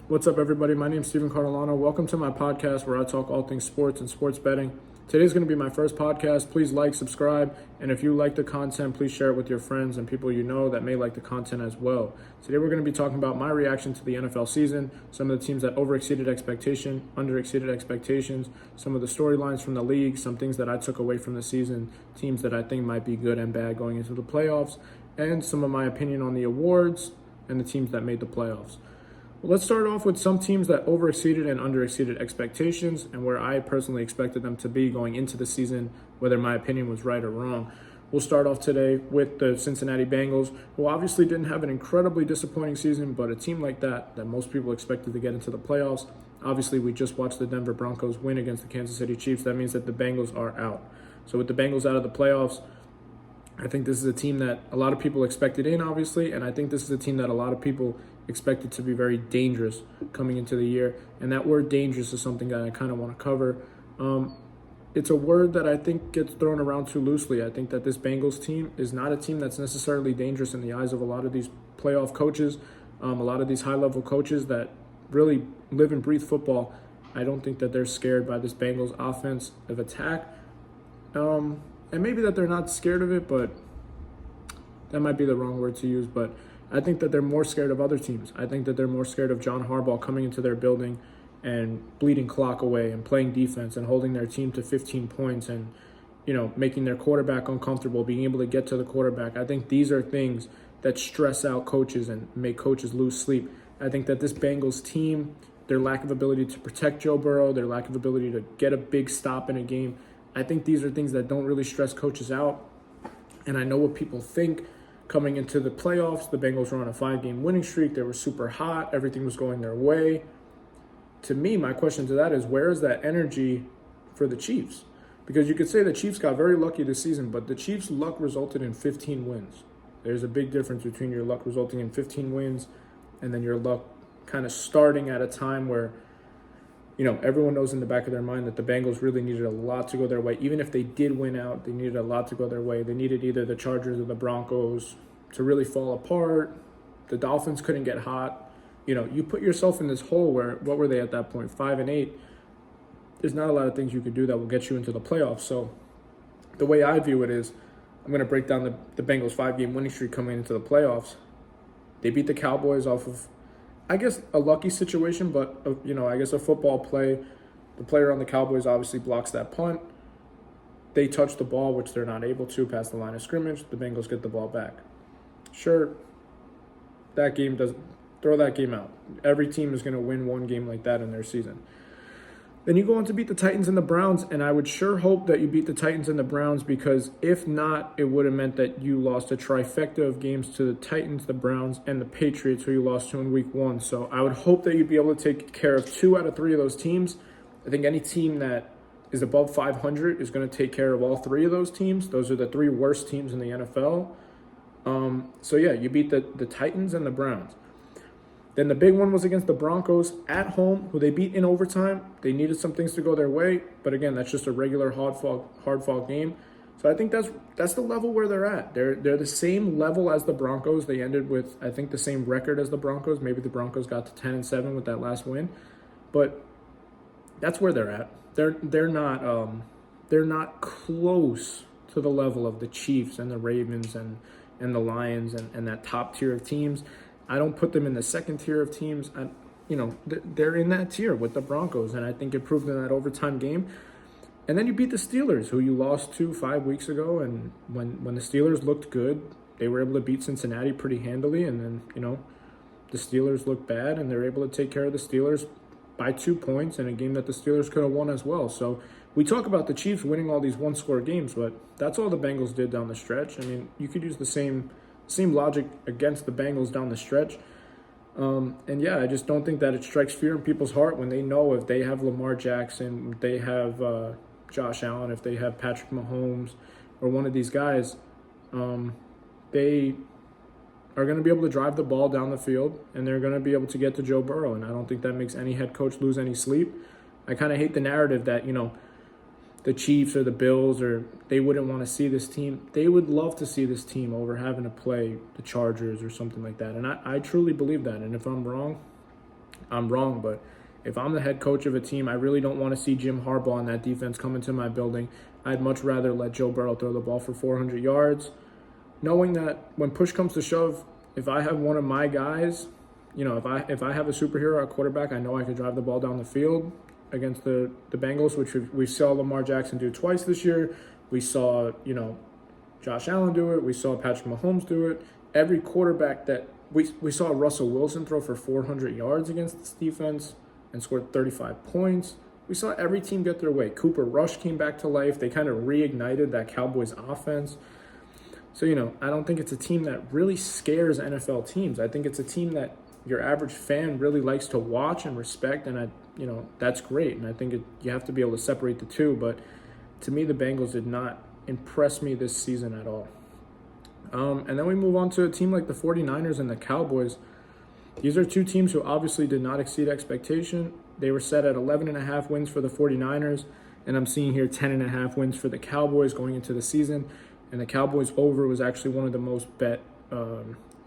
What's up, everybody? My name is Cartolano. Welcome to my podcast where I talk all things sports and sports betting. Today's going to be my first podcast. Please like, subscribe, and if you like the content, please share it with your friends and people you know that may like the content as well. Today we're going to be talking about my reaction to the NFL season, some of the teams that overexceeded expectation, underexceeded expectations, some of the storylines from the league, some things that I took away from the season, teams that I think might be good and bad going into the playoffs, and some of my opinion on the awards and the teams that made the playoffs. Let's start off with some teams that overexceeded and underexceeded expectations and where I personally expected them to be going into the season, whether my opinion was right or wrong. We'll start off today with the Cincinnati Bengals, who obviously didn't have an incredibly disappointing season, but a team like that most people expected to get into the playoffs. Obviously, we just watched the Denver Broncos win against the Kansas City Chiefs. That means that the Bengals are out. So with the Bengals out of the playoffs, I think this is a team that a lot of people expected in, obviously, and I think this is a team that a lot of people expected to be very dangerous coming into the year. And that word dangerous is something that I kind of want to cover. It's a word that I think gets thrown around too loosely. I think that this Bengals team is not a team that's necessarily dangerous in the eyes of a lot of these playoff coaches, a lot of these high-level coaches that really live and breathe football. I don't think that they're scared by this Bengals offense of attack. And maybe that they're not scared of it, but that might be the wrong word to use. But I think that they're more scared of other teams. I think that they're more scared of John Harbaugh coming into their building and bleeding clock away and playing defense and holding their team to 15 points and, making their quarterback uncomfortable, being able to get to the quarterback. I think these are things that stress out coaches and make coaches lose sleep. I think that this Bengals team, their lack of ability to protect Joe Burrow, their lack of ability to get a big stop in a game, I think these are things that don't really stress coaches out. And I know what people think coming into the playoffs. The Bengals were on a 5-game winning streak. They were super hot. Everything was going their way. To me, my question to that is, where is that energy for the Chiefs? Because you could say the Chiefs got very lucky this season, but the Chiefs' luck resulted in 15 wins. There's a big difference between your luck resulting in 15 wins and then your luck kind of starting at a time where everyone knows in the back of their mind that the Bengals really needed a lot to go their way. Even if they did win out, they needed a lot to go their way. They needed either the Chargers or the Broncos to really fall apart. The Dolphins couldn't get hot. You put yourself in this hole where, what were they at that point, 5-8? There's not a lot of things you could do that will get you into the playoffs. So the way I view it is, I'm going to break down the Bengals' 5-game winning streak coming into the playoffs. They beat the Cowboys off of, I guess, a lucky situation, but, I guess a football play. The player on the Cowboys obviously blocks that punt. They touch the ball, which they're not able to, past the line of scrimmage. The Bengals get the ball back. Sure, throw that game out. Every team is going to win one game like that in their season. Then you go on to beat the Titans and the Browns, and I would sure hope that you beat the Titans and the Browns, because if not, it would have meant that you lost a trifecta of games to the Titans, the Browns, and the Patriots, who you lost to in week 1. So I would hope that you'd be able to take care of 2 out of 3 of those teams. I think any team that is above 500 is going to take care of all 3 of those teams. Those are the 3 worst teams in the NFL. You beat the Titans and the Browns. Then the big one was against the Broncos at home, who they beat in overtime. They needed some things to go their way, but again, that's just a regular hard-fought game. So I think that's the level where they're at. They're the same level as the Broncos. They ended with, I think, the same record as the Broncos. Maybe the Broncos got to 10-7 with that last win, but that's where they're at. They're not close to the level of the Chiefs and the Ravens and the Lions and that top tier of teams. I don't put them in the second tier of teams. They're in that tier with the Broncos, and I think it proved in that overtime game. And then you beat the Steelers, who you lost to 5 weeks ago, and when the Steelers looked good, they were able to beat Cincinnati pretty handily, and then, the Steelers looked bad, and they're able to take care of the Steelers by 2 points in a game that the Steelers could have won as well. So we talk about the Chiefs winning all these one-score games, but that's all the Bengals did down the stretch. I mean, you could use the same logic against the Bengals down the stretch. I just don't think that it strikes fear in people's heart when they know if they have Lamar Jackson, if they have Josh Allen, if they have Patrick Mahomes or one of these guys, they are going to be able to drive the ball down the field, and they're going to be able to get to Joe Burrow. And I don't think that makes any head coach lose any sleep. I kind of hate the narrative that, the Chiefs or the Bills, or they wouldn't want to see this team. They would love to see this team over having to play the Chargers or something like that. And I truly believe that. And if I'm wrong, I'm wrong, but if I'm the head coach of a team, I really don't want to see Jim Harbaugh on that defense come into my building. I'd much rather let Joe Burrow throw the ball for 400 yards, knowing that when push comes to shove, if I have one of my guys, if I have a superhero at quarterback, I know I could drive the ball down the field against the Bengals, which we saw Lamar Jackson do twice this year. We saw, Josh Allen do it. We saw Patrick Mahomes do it. Every quarterback that we saw Russell Wilson throw for 400 yards against this defense and scored 35 points. We saw every team get their way. Cooper Rush came back to life. They kind of reignited that Cowboys offense. So, I don't think it's a team that really scares NFL teams. I think it's a team that your average fan really likes to watch and respect, and that's great. And I think you have to be able to separate the two. But to me, the Bengals did not impress me this season at all. And then we move on to a team like the 49ers and the Cowboys. These are two teams who obviously did not exceed expectation. They were set at 11.5 wins for the 49ers, and I'm seeing here 10.5 wins for the Cowboys going into the season. And the Cowboys over was actually one of the most bet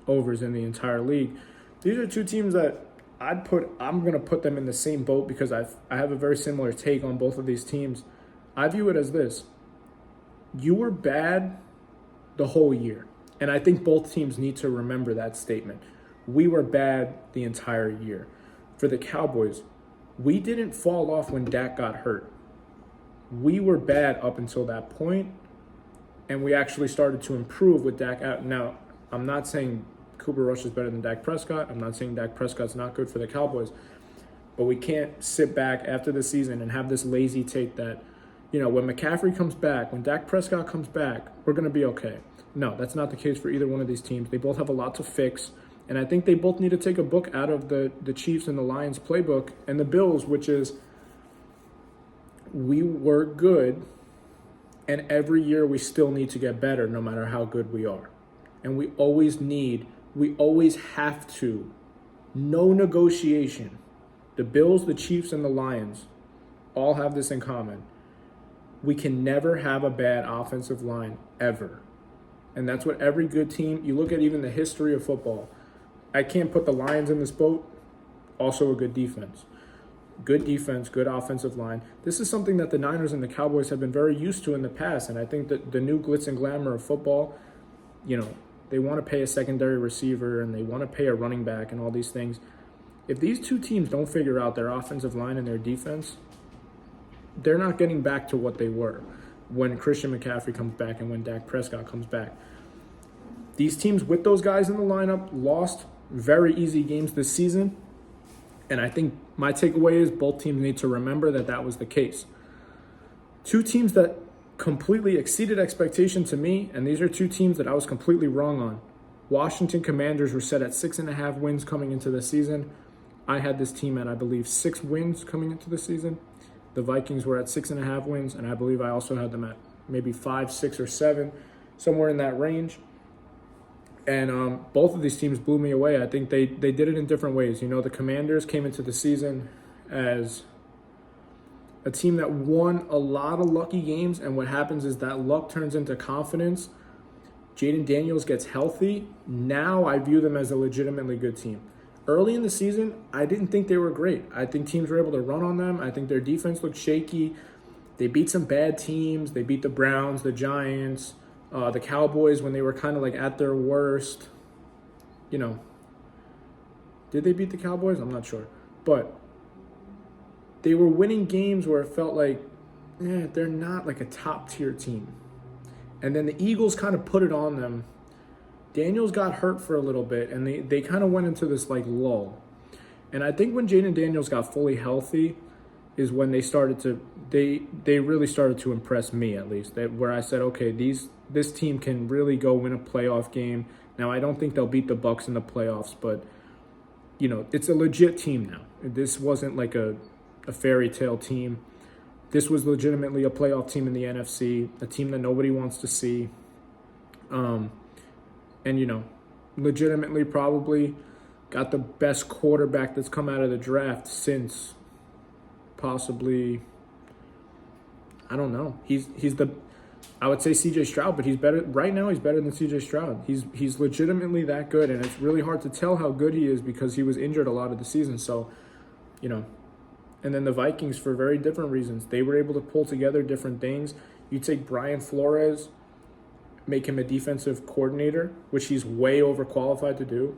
overs in the entire league. These are two teams that I'm going to put them in the same boat because I have a very similar take on both of these teams. I view it as this. You were bad the whole year. And I think both teams need to remember that statement. We were bad the entire year. For the Cowboys, we didn't fall off when Dak got hurt. We were bad up until that point, and we actually started to improve with Dak out. Now, I'm not saying Cooper Rush is better than Dak Prescott. I'm not saying Dak Prescott's not good for the Cowboys. But we can't sit back after the season and have this lazy take that, when McCaffrey comes back, when Dak Prescott comes back, we're going to be okay. No, that's not the case for either one of these teams. They both have a lot to fix. And I think they both need to take a book out of the Chiefs and the Lions playbook and the Bills, which is we were good, and every year we still need to get better no matter how good we are. And we always have to, no negotiation. The Bills, the Chiefs, and the Lions all have this in common. We can never have a bad offensive line, ever. And that's what every good team, you look at even the history of football. I can't put the Lions in this boat. Also a good defense. Good defense, good offensive line. This is something that the Niners and the Cowboys have been very used to in the past. And I think that the new glitz and glamour of football, they want to pay a secondary receiver and they want to pay a running back and all these things. If these two teams don't figure out their offensive line and their defense, they're not getting back to what they were when Christian McCaffrey comes back and when Dak Prescott comes back. These teams with those guys in the lineup lost very easy games this season. And I think my takeaway is both teams need to remember that was the case. Two teams that completely exceeded expectation to me, and these are two teams that I was completely wrong on. Washington Commanders were set at 6.5 wins coming into the season. I had this team at, I believe, 6 wins coming into the season. The Vikings were at 6.5 wins, and I believe I also had them at maybe 5, 6, or 7, somewhere in that range. And both of these teams blew me away. I think they did it in different ways. The Commanders came into the season as a team that won a lot of lucky games, and what happens is that luck turns into confidence. Jaden Daniels gets healthy. Now I view them as a legitimately good team. Early in the season, I didn't think they were great. I think teams were able to run on them. I think their defense looked shaky. They beat some bad teams. They beat the Browns, the Giants, the Cowboys when they were kind of like at their worst. Did they beat the Cowboys? I'm not sure. But they were winning games where it felt like, they're not like a top-tier team. And then the Eagles kind of put it on them. Daniels got hurt for a little bit, and they kind of went into this lull. And I think when Jaden Daniels got fully healthy is when they really started to impress me, at least. Where I said, okay, this team can really go win a playoff game. Now, I don't think they'll beat the Bucs in the playoffs, but, it's a legit team now. This wasn't like a fairy tale team. This was legitimately a playoff team in the NFC, a team that nobody wants to see. And, legitimately probably got the best quarterback that's come out of the draft since possibly, I don't know. I would say C.J. Stroud, but he's better right now. He's better than C.J. Stroud. He's legitimately that good, and it's really hard to tell how good he is because he was injured a lot of the season. So you know. And then the Vikings, for very different reasons, they were able to pull together different things. You take Brian Flores, make him a defensive coordinator, which he's way overqualified to do.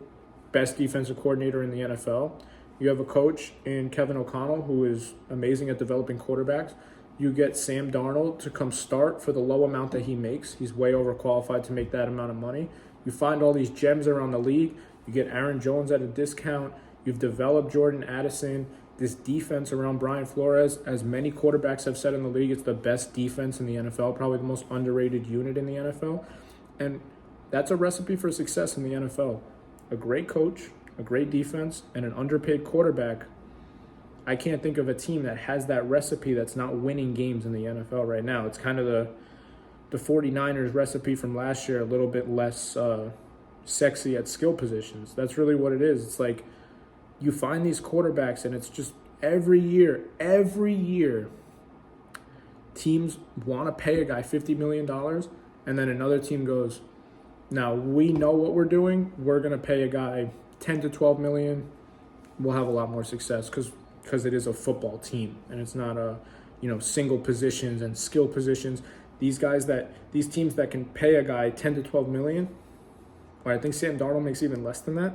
Best defensive coordinator in the NFL. You have a coach in Kevin O'Connell who is amazing at developing quarterbacks. You get Sam Darnold to come start for the low amount that he makes. He's way overqualified to make that amount of money. You find all these gems around the league. You get Aaron Jones at a discount. You've developed Jordan Addison. This defense around Brian Flores, as many quarterbacks have said in the league, it's the best defense in the NFL, probably the most underrated unit in the NFL. And that's a recipe for success in the NFL. A great coach, a great defense, and an underpaid quarterback. I can't think of a team that has that recipe that's not winning games in the NFL right now. It's kind of the 49ers recipe from last year, a little bit less sexy at skill positions. That's really what it is. It's like you find these quarterbacks and it's just every year, teams want to pay a guy $50 million and then another team goes, now we know what we're doing. We're going to pay a guy 10 to 12 million. We'll have a lot more success because it is a football team and it's not a, single positions and skill positions. These teams that can pay a guy 10 to 12 million, or I think Sam Darnold makes even less than that,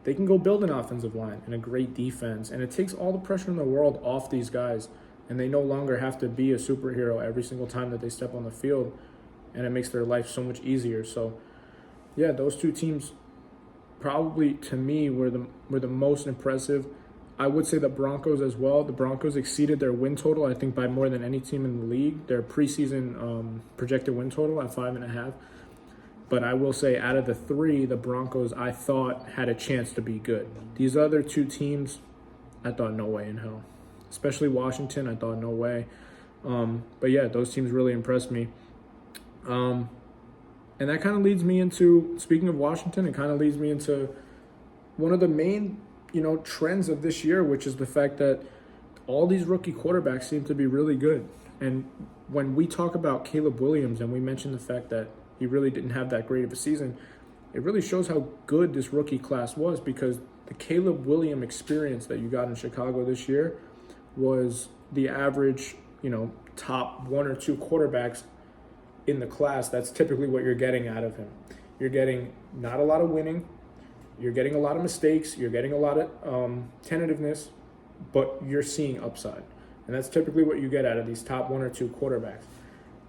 they can go build an offensive line and a great defense. And it takes all the pressure in the world off these guys. And they no longer have to be a superhero every single time that they step on the field. And it makes their life so much easier. So, yeah, those two teams probably, to me, were the most impressive. I would say the Broncos as well. The Broncos exceeded their win total, I think, by more than any team in the league. Their preseason projected win total at 5.5. But I will say out of the three, the Broncos, I thought, had a chance to be good. These other two teams, I thought no way in hell. Especially Washington, I thought no way. But yeah, those teams really impressed me. And that kind of leads me into, speaking of Washington, it kind of leads me into one of the main, trends of this year, which is the fact that all these rookie quarterbacks seem to be really good. And when we talk about Caleb Williams and we mention the fact that he really didn't have that great of a season, it really shows how good this rookie class was, because the Caleb Williams experience that you got in Chicago this year was the average, top one or two quarterbacks in the class. That's typically what you're getting out of him. You're getting not a lot of winning. You're getting a lot of mistakes. You're getting a lot of tentativeness, but you're seeing upside. And that's typically what you get out of these top one or two quarterbacks.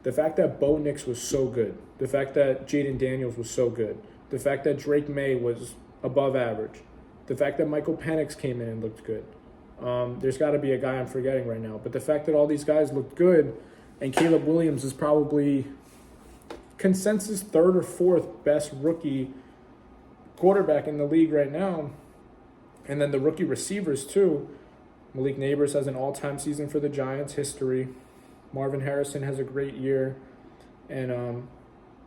The fact that Bo Nix was so good, the fact that Jaden Daniels was so good, the fact that Drake May was above average, the fact that Michael Penix came in and looked good. There's got to be a guy I'm forgetting right now. But the fact that all these guys looked good, and Caleb Williams is probably consensus third or fourth best rookie quarterback in the league right now. And then the rookie receivers too. Malik Neighbors has an all-time season for the Giants, history. Marvin Harrison has a great year. And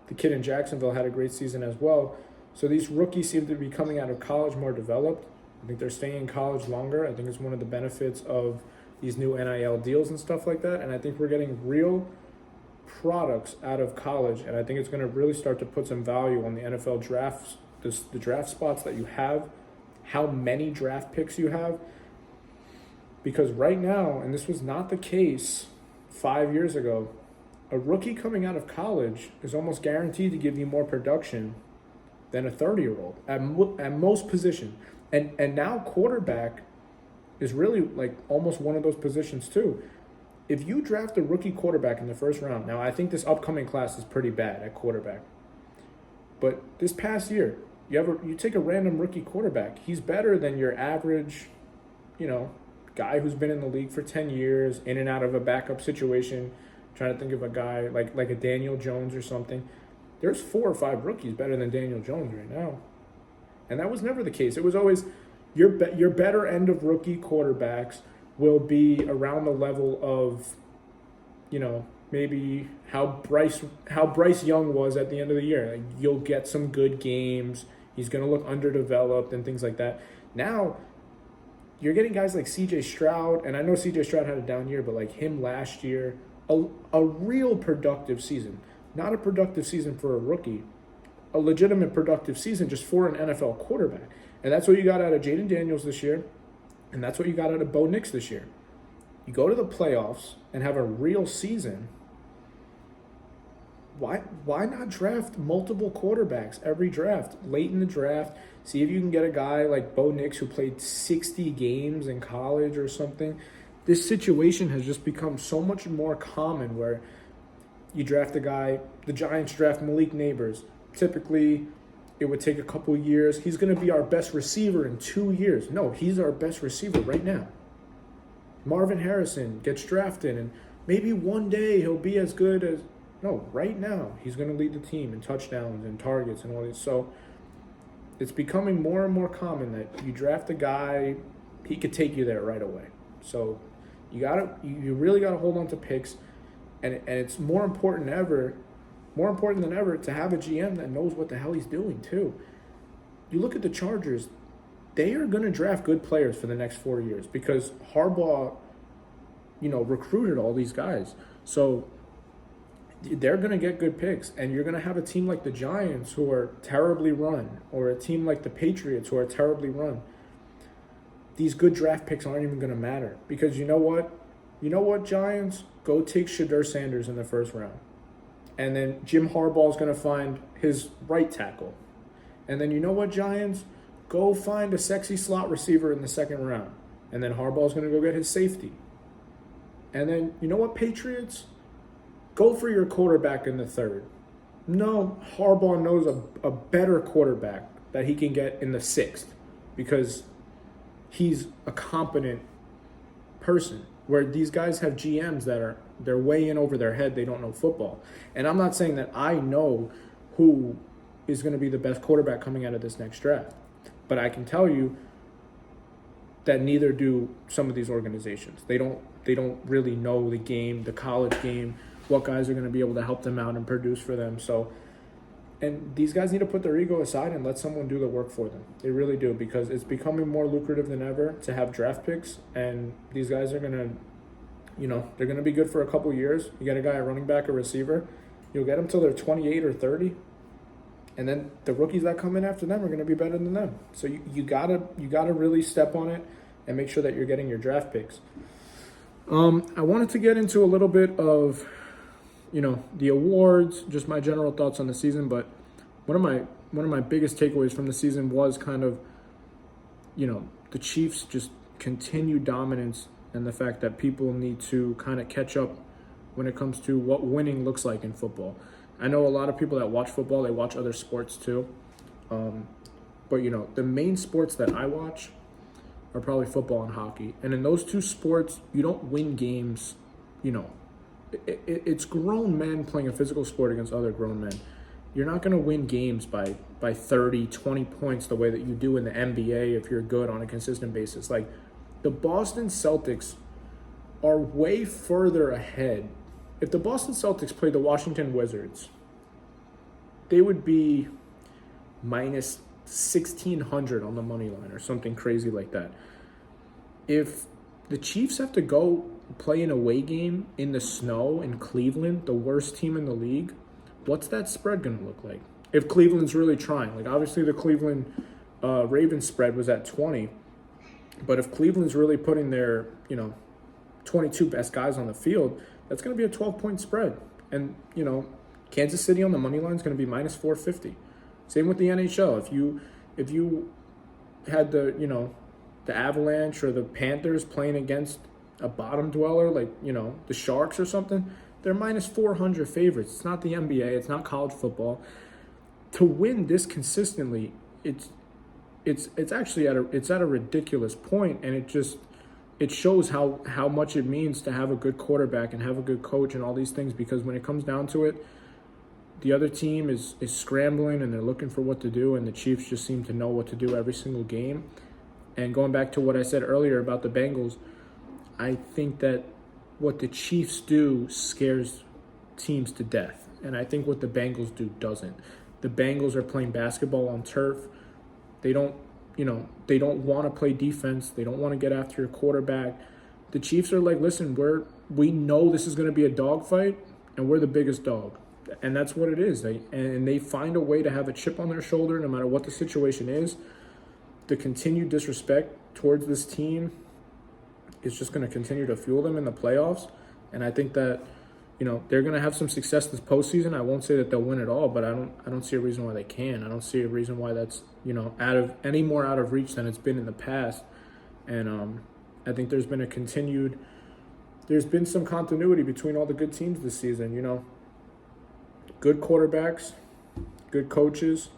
the kid in Jacksonville had a great season as well. So these rookies seem to be coming out of college more developed. I think they're staying in college longer. I think it's one of the benefits of these new NIL deals and stuff like that. And I think we're getting real products out of college. And I think it's going to really start to put some value on the NFL drafts, the draft spots that you have, how many draft picks you have. Because right now, and this was not the case 5 years ago, a rookie coming out of college is almost guaranteed to give you more production than a 30-year-old at most position. And now quarterback is really like almost one of those positions too. If you draft a rookie quarterback in the first round, now I think this upcoming class is pretty bad at quarterback. But this past year, you take a random rookie quarterback, he's better than your average, guy who's been in the league for 10 years, in and out of a backup situation. Trying to think of a guy like a Daniel Jones or something. There's 4 or 5 rookies better than Daniel Jones right now. And that was never the case. It was always your better end of rookie quarterbacks will be around the level of, maybe how Bryce Young was at the end of the year. Like, you'll get some good games. He's going to look underdeveloped and things like that. Now, you're getting guys like C.J. Stroud, and I know C.J. Stroud had a down year, but like him last year, a real productive season. Not a productive season for a rookie, a legitimate productive season just for an NFL quarterback. And that's what you got out of Jaden Daniels this year. And that's what you got out of Bo Nix this year. You go to the playoffs and have a real season. Why not draft multiple quarterbacks every draft? Late in the draft, see if you can get a guy like Bo Nix who played 60 games in college or something. This situation has just become so much more common where you draft a guy, the Giants draft Malik Neighbors. Typically, it would take a couple years. He's going to be our best receiver in 2 years. No, he's our best receiver right now. Marvin Harrison gets drafted, and maybe one day he'll be as good as... No, right now, he's going to lead the team in touchdowns and targets and all this. So it's becoming more and more common that you draft a guy, he could take you there right away. So you really got to hold on to picks, and it's more important than ever to have a GM that knows what the hell he's doing too. You look at the Chargers, they are going to draft good players for the next 4 years because Harbaugh, recruited all these guys. So they're going to get good picks, and you're going to have a team like the Giants who are terribly run, or a team like the Patriots who are terribly run. These good draft picks aren't even going to matter because you know what, Giants? Go take Shedeur Sanders in the first round. And then Jim Harbaugh is going to find his right tackle. And then you know what, Giants? Go find a sexy slot receiver in the second round. And then Harbaugh is going to go get his safety. And then you know what, Patriots? Go for your quarterback in the third. No, Harbaugh knows a better quarterback that he can get in the sixth because he's a competent person. Where these guys have GMs that they're way in over their head. They don't know football. And I'm not saying that I know who is going to be the best quarterback coming out of this next draft. But I can tell you that neither do some of these organizations. They don't really know the game, the college game, what guys are going to be able to help them out and produce for them. So, and these guys need to put their ego aside and let someone do the work for them. They really do, because it's becoming more lucrative than ever to have draft picks, and these guys are going to, they're going to be good for a couple years. You get a guy, a running back, a receiver, you'll get them till they're 28 or 30, and then the rookies that come in after them are going to be better than them. So you gotta really step on it and make sure that you're getting your draft picks. I wanted to get into a little bit of the awards, just my general thoughts on the season. But one of my biggest takeaways from the season was kind of, the Chiefs' just continued dominance and the fact that people need to kind of catch up when it comes to what winning looks like in football. I know a lot of people that watch football, they watch other sports too. But the main sports that I watch are probably football and hockey. And in those two sports, you don't win games, It's grown men playing a physical sport against other grown men. You're not going to win games by 30, 20 points the way that you do in the NBA if you're good on a consistent basis. Like, the Boston Celtics are way further ahead. If the Boston Celtics played the Washington Wizards, they would be minus 1,600 on the money line or something crazy like that. If the Chiefs have to go play an away game in the snow in Cleveland, the worst team in the league, what's that spread going to look like? If Cleveland's really trying. Like, obviously the Cleveland Ravens spread was at 20, but if Cleveland's really putting their, 22 best guys on the field, that's going to be a 12-point spread. And, Kansas City on the money line is going to be minus 450. Same with the NHL. If you had the Avalanche or the Panthers playing against a bottom dweller like, the Sharks or something, they're minus 400 favorites. It's not the NBA. It's not college football. To win this consistently, it's actually at a ridiculous point, and it shows how much it means to have a good quarterback and have a good coach and all these things, because when it comes down to it, the other team is scrambling and they're looking for what to do, and the Chiefs just seem to know what to do every single game. And going back to what I said earlier about the Bengals, I think that what the Chiefs do scares teams to death, and I think what the Bengals do doesn't. The Bengals are playing basketball on turf. They don't want to play defense. They don't want to get after your quarterback. The Chiefs are like, listen, we know this is going to be a dogfight, and we're the biggest dog. And that's what it is. They find a way to have a chip on their shoulder no matter what the situation is. The continued disrespect towards this team is just going to continue to fuel them in the playoffs. And I think that, they're going to have some success this postseason. I won't say that they'll win it all, but I don't see a reason why they can. I don't see a reason why that's, any more out of reach than it's been in the past. And I think there's been some continuity between all the good teams this season, good quarterbacks, good coaches,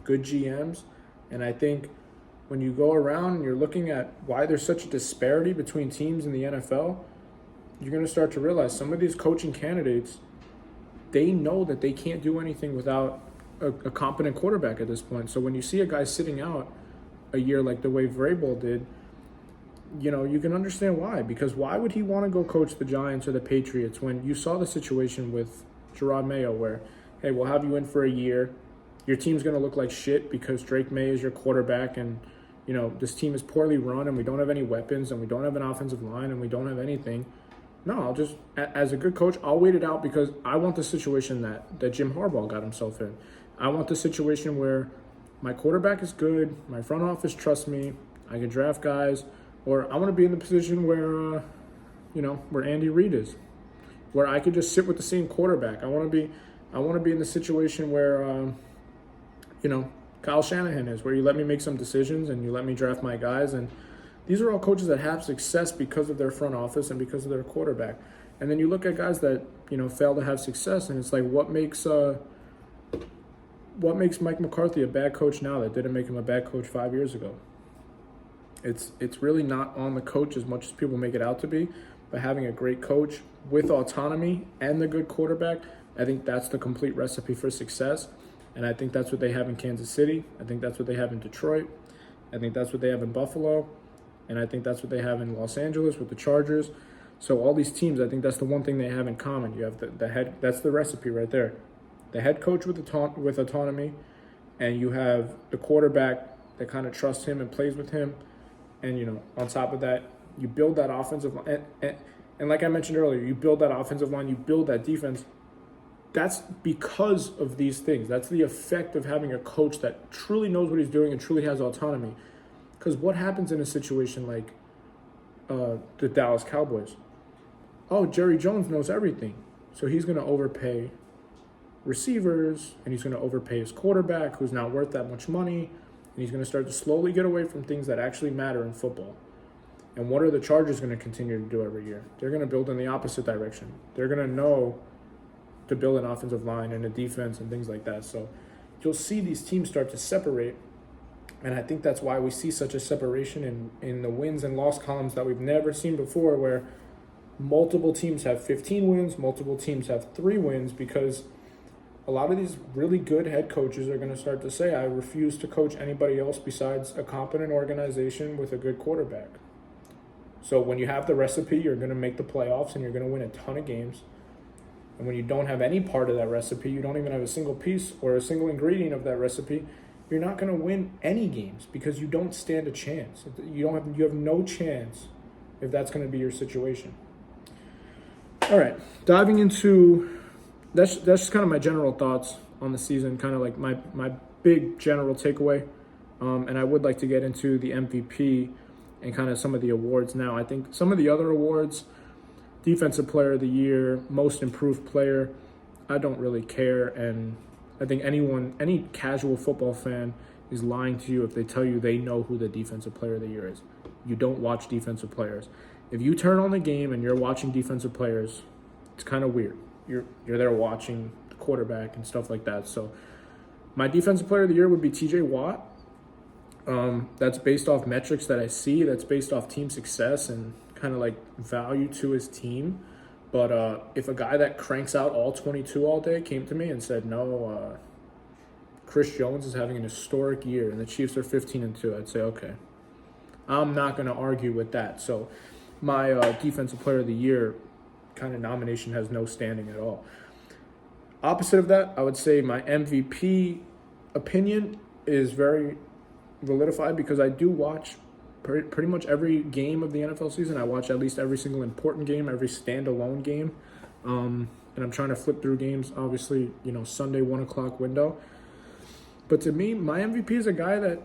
good GMs. And I think when you go around and you're looking at why there's such a disparity between teams in the NFL, you're going to start to realize some of these coaching candidates, they know that they can't do anything without a competent quarterback at this point. So when you see a guy sitting out a year like the way Vrabel did, you can understand why. Because why would he want to go coach the Giants or the Patriots when you saw the situation with Gerard Mayo where, hey, we'll have you in for a year. Your team's going to look like shit because Drake May is your quarterback and, this team is poorly run and we don't have any weapons and we don't have an offensive line and we don't have anything. No, I'll just, as a good coach, I'll wait it out because I want the situation that Jim Harbaugh got himself in. I want the situation where my quarterback is good, my front office trusts me, I can draft guys, or I want to be in the position where, where Andy Reid is, where I could just sit with the same quarterback. I want to be in the situation where, Kyle Shanahan is, where you let me make some decisions and you let me draft my guys. And these are all coaches that have success because of their front office and because of their quarterback. And then you look at guys that, fail to have success, and it's like, what makes Mike McCarthy a bad coach now that didn't make him a bad coach 5 years ago? It's really not on the coach as much as people make it out to be, but having a great coach with autonomy and the good quarterback, I think that's the complete recipe for success. And I think that's what they have in Kansas City. I think that's what they have in Detroit. I think that's what they have in Buffalo. And I think that's what they have in Los Angeles with the Chargers. So all these teams, I think that's the one thing they have in common. You have the head, that's the recipe right there. The head coach with autonomy, and you have the quarterback that kind of trusts him and plays with him. And, on top of that, you build that offensive line. And like I mentioned earlier, you build that offensive line, you build that defense. That's because of these things. That's the effect of having a coach that truly knows what he's doing and truly has autonomy. Because what happens in a situation like the Dallas Cowboys? Oh, Jerry Jones knows everything. So he's going to overpay receivers, and he's going to overpay his quarterback, who's not worth that much money, and he's going to start to slowly get away from things that actually matter in football. And what are the Chargers going to continue to do every year? They're going to build in the opposite direction. They're going to know to build an offensive line and a defense and things like that. So you'll see these teams start to separate. And I think that's why we see such a separation in the wins and loss columns that we've never seen before, where multiple teams have 15 wins, multiple teams have 3 wins, because a lot of these really good head coaches are going to start to say, I refuse to coach anybody else besides a competent organization with a good quarterback. So when you have the recipe, you're going to make the playoffs and you're going to win a ton of games. And when you don't have any part of that recipe, you don't even have a single piece or a single ingredient of that recipe, you're not going to win any games because you don't stand a chance. You have no chance if that's going to be your situation. All right, diving into that's just kind of my general thoughts on the season, kind of like my big general takeaway. And I would like to get into the MVP and kind of some of the awards now. I think some of the other awards, Defensive Player of the Year, Most Improved Player, I don't really care. And I think any casual football fan is lying to you if they tell you they know who the Defensive Player of the Year is. You don't watch defensive players. If you turn on the game and you're watching defensive players, it's kind of weird. You're there watching the quarterback and stuff like that. So my Defensive Player of the Year would be TJ Watt. That's based off metrics that I see. That's based off team success and kind of like value to his team. But if a guy that cranks out all 22 all day came to me and said, no, Chris Jones is having an historic year and the Chiefs are 15-2, I'd say, okay. I'm not going to argue with that. So my Defensive Player of the Year kind of nomination has no standing at all. Opposite of that, I would say my MVP opinion is very validified because I do watch pretty much every game of the NFL season. I watch at least every single important game, every standalone game. And I'm trying to flip through games, obviously, Sunday 1 o'clock window. But to me, my MVP is a guy that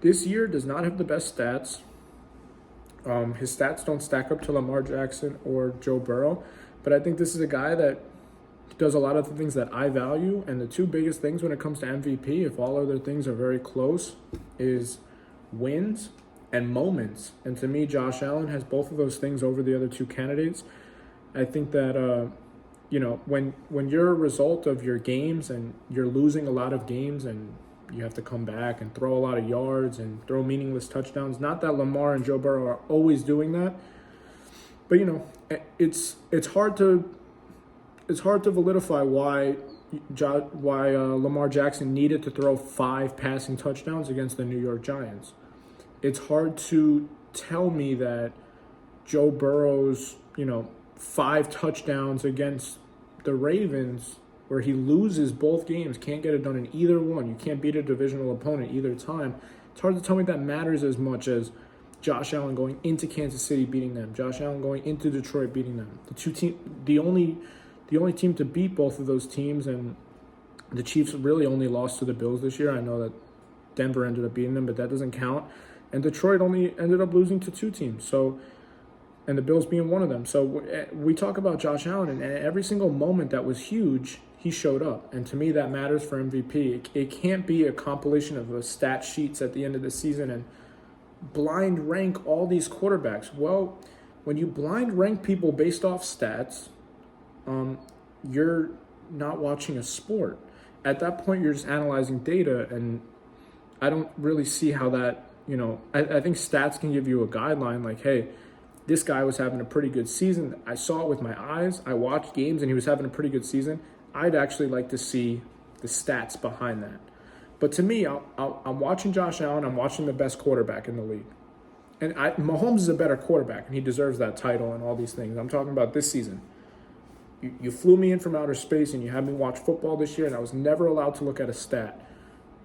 this year does not have the best stats. His stats don't stack up to Lamar Jackson or Joe Burrow, but I think this is a guy that does a lot of the things that I value, and the two biggest things when it comes to MVP, if all other things are very close, is wins and moments. And to me, Josh Allen has both of those things over the other two candidates. I think that when you're a result of your games and you're losing a lot of games and you have to come back and throw a lot of yards and throw meaningless touchdowns. Not that Lamar and Joe Burrow are always doing that, but it's hard to validify why Lamar Jackson needed to throw 5 passing touchdowns against the New York Giants. It's hard to tell me that Joe Burrow's 5 touchdowns against the Ravens, where he loses both games, can't get it done in either one. You can't beat a divisional opponent either time. It's hard to tell me that matters as much as Josh Allen going into Kansas City beating them, Josh Allen going into Detroit beating them. The only team to beat both of those teams, and the Chiefs really only lost to the Bills this year. I know that Denver ended up beating them, but that doesn't count. And Detroit only ended up losing to 2 teams. And the Bills being one of them. So we talk about Josh Allen, and every single moment that was huge, he showed up. And to me, that matters for MVP. It can't be a compilation of stat sheets at the end of the season and blind rank all these quarterbacks. Well, when you blind rank people based off stats, you're not watching a sport. At that point, you're just analyzing data, and I don't really see how that, I think stats can give you a guideline like, hey, this guy was having a pretty good season. I saw it with my eyes. I watched games, and he was having a pretty good season. I'd actually like to see the stats behind that. But to me, I'm watching Josh Allen. I'm watching the best quarterback in the league. And Mahomes is a better quarterback, and he deserves that title and all these things. I'm talking about this season. You flew me in from outer space, and you had me watch football this year, and I was never allowed to look at a stat.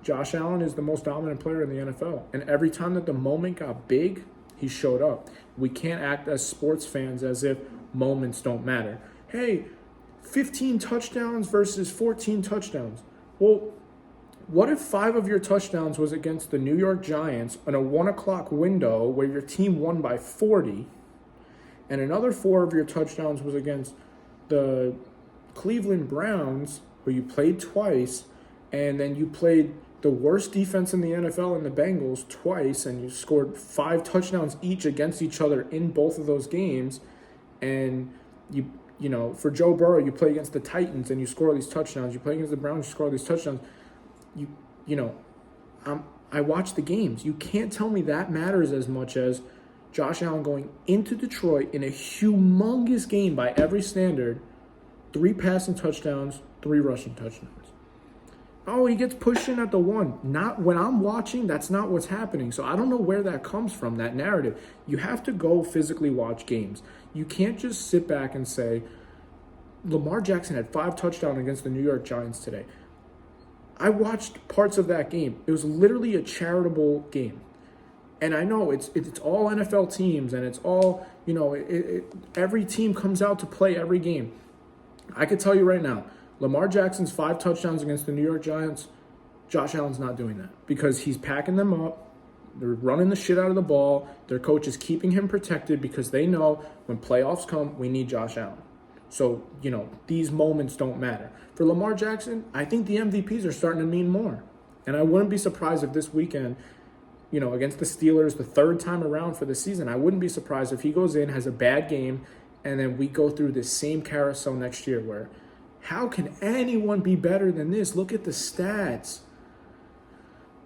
Josh Allen is the most dominant player in the NFL. And every time that the moment got big, he showed up. We can't act as sports fans as if moments don't matter. Hey, 15 touchdowns versus 14 touchdowns. Well, what if 5 of your touchdowns was against the New York Giants in a 1 o'clock window where your team won by 40, and another 4 of your touchdowns was against the Cleveland Browns, where you played twice, and then you played the worst defense in the NFL in the Bengals twice, and you scored 5 touchdowns each against each other in both of those games, and for Joe Burrow, you play against the Titans and you score all these touchdowns. You play against the Browns, you score all these touchdowns. I watch the games. You can't tell me that matters as much as Josh Allen going into Detroit in a humongous game by every standard, 3 passing touchdowns, 3 rushing touchdowns. Oh, he gets pushed in at the 1. Not when I'm watching, that's not what's happening. So I don't know where that comes from, that narrative. You have to go physically watch games. You can't just sit back and say, Lamar Jackson had 5 touchdowns against the New York Giants today. I watched parts of that game. It was literally a charitable game. And I know it's all NFL teams, and it's all, every team comes out to play every game. I could tell you right now, Lamar Jackson's 5 touchdowns against the New York Giants, Josh Allen's not doing that because he's packing them up. They're running the shit out of the ball. Their coach is keeping him protected because they know when playoffs come, we need Josh Allen. So, these moments don't matter. For Lamar Jackson, I think the MVPs are starting to mean more. And I wouldn't be surprised if this weekend, against the Steelers, the 3rd time around for the season, I wouldn't be surprised if he goes in, has a bad game, and then we go through this same carousel next year where how can anyone be better than this? Look at the stats.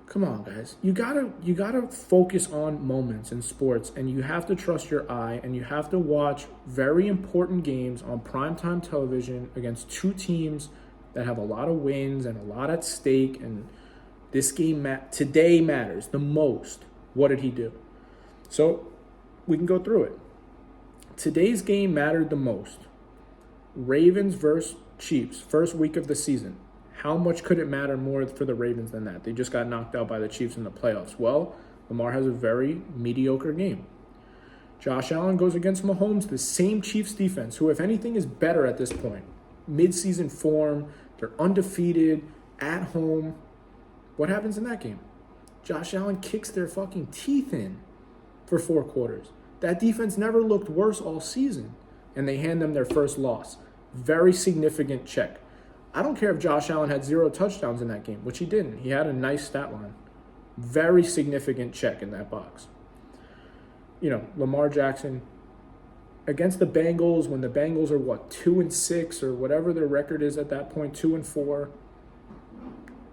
Come on, guys. You gotta focus on moments in sports, and you have to trust your eye, and you have to watch very important games on primetime television against 2 teams that have a lot of wins and a lot at stake. And this game today matters the most. What did he do? So we can go through it. Today's game mattered the most. Ravens versus Chiefs, first week of the season. How much could it matter more for the Ravens than that? They just got knocked out by the Chiefs in the playoffs. Well, Lamar has a very mediocre game. Josh Allen goes against Mahomes, the same Chiefs defense, who, if anything, is better at this point. Mid-season form, they're undefeated, at home. What happens in that game? Josh Allen kicks their fucking teeth in for 4 quarters. That defense never looked worse all season, and they hand them their first loss. Very significant check. I don't care if Josh Allen had 0 touchdowns in that game, which he didn't. He had a nice stat line. Very significant check in that box. Lamar Jackson against the Bengals, when the Bengals are 2-6 or whatever their record is at that point, 2-4,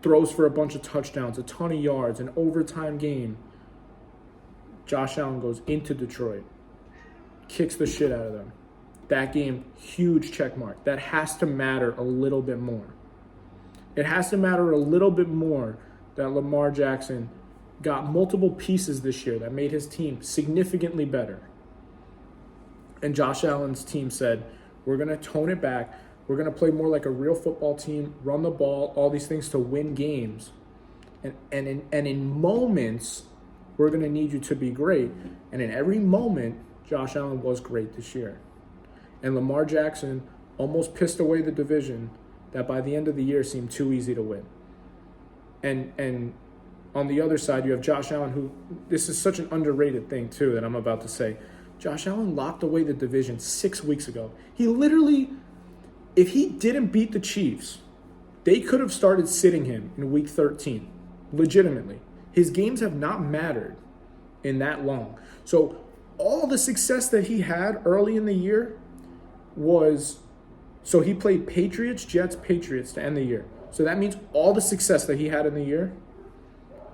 throws for a bunch of touchdowns, a ton of yards, an overtime game. Josh Allen goes into Detroit, kicks the shit out of them. That game, huge check mark. That has to matter a little bit more. It has to matter a little bit more that Lamar Jackson got multiple pieces this year that made his team significantly better. And Josh Allen's team said, we're going to tone it back. We're going to play more like a real football team, run the ball, all these things to win games. And in moments, we're going to need you to be great. And in every moment, Josh Allen was great this year. And Lamar Jackson almost pissed away the division that by the end of the year seemed too easy to win. And on the other side, you have Josh Allen, who, this is such an underrated thing too that I'm about to say. Josh Allen locked away the division 6 weeks ago. He literally, if he didn't beat the Chiefs, they could have started sitting him in week 13, legitimately. His games have not mattered in that long. So all the success that he had early in the year so he played Patriots, Jets, Patriots to end the year. So that means all the success that he had in the year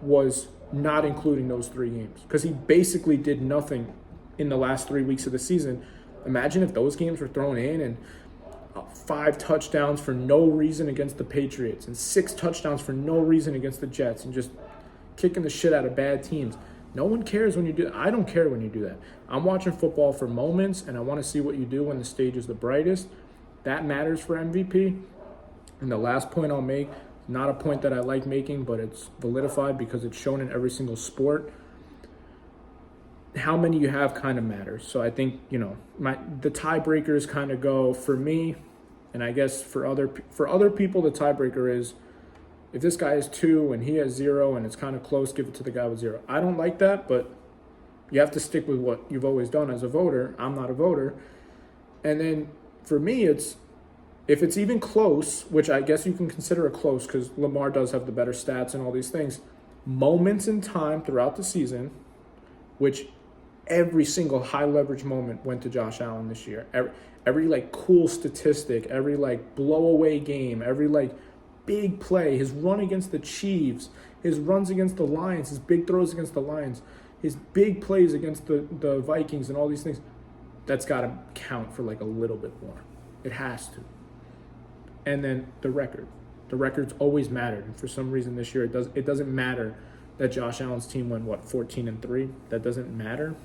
was not including those 3 games, because he basically did nothing in the last 3 weeks of the season. Imagine if those games were thrown in and 5 touchdowns for no reason against the Patriots and 6 touchdowns for no reason against the Jets and just kicking the shit out of bad teams. No one cares when you do that. I don't care when you do that. I'm watching football for moments, and I want to see what you do when the stage is the brightest. That matters for MVP. And the last point I'll make, not a point that I like making, but it's validified because it's shown in every single sport. How many you have kind of matters. So I think, the tiebreakers kind of go for me, and I guess for other people, the tiebreaker is if this guy has 2 and he has 0 and it's kind of close, give it to the guy with 0. I don't like that, but you have to stick with what you've always done as a voter. I'm not a voter. And then for me, if it's even close, which I guess you can consider a close because Lamar does have the better stats and all these things, moments in time throughout the season, which every single high leverage moment went to Josh Allen this year. Every cool statistic, every blow away game, every big play, his run against the Chiefs, his runs against the Lions, his big throws against the Lions, his big plays against the Vikings and all these things, that's got to count for a little bit more. It has to. And then the record. The records always mattered. And for some reason this year, it doesn't matter that Josh Allen's team went, 14-3? That doesn't matter?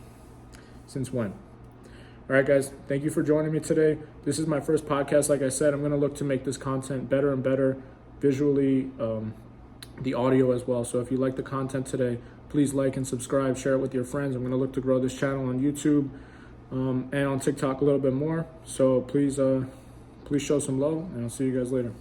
Since when? All right, guys, thank you for joining me today. This is my first podcast. Like I said, I'm going to look to make this content better and better visually, the audio as well. So if you like the content today, please like and subscribe, share it with your friends. I'm going to look to grow this channel on YouTube and on TikTok a little bit more. So please show some love, and I'll see you guys later.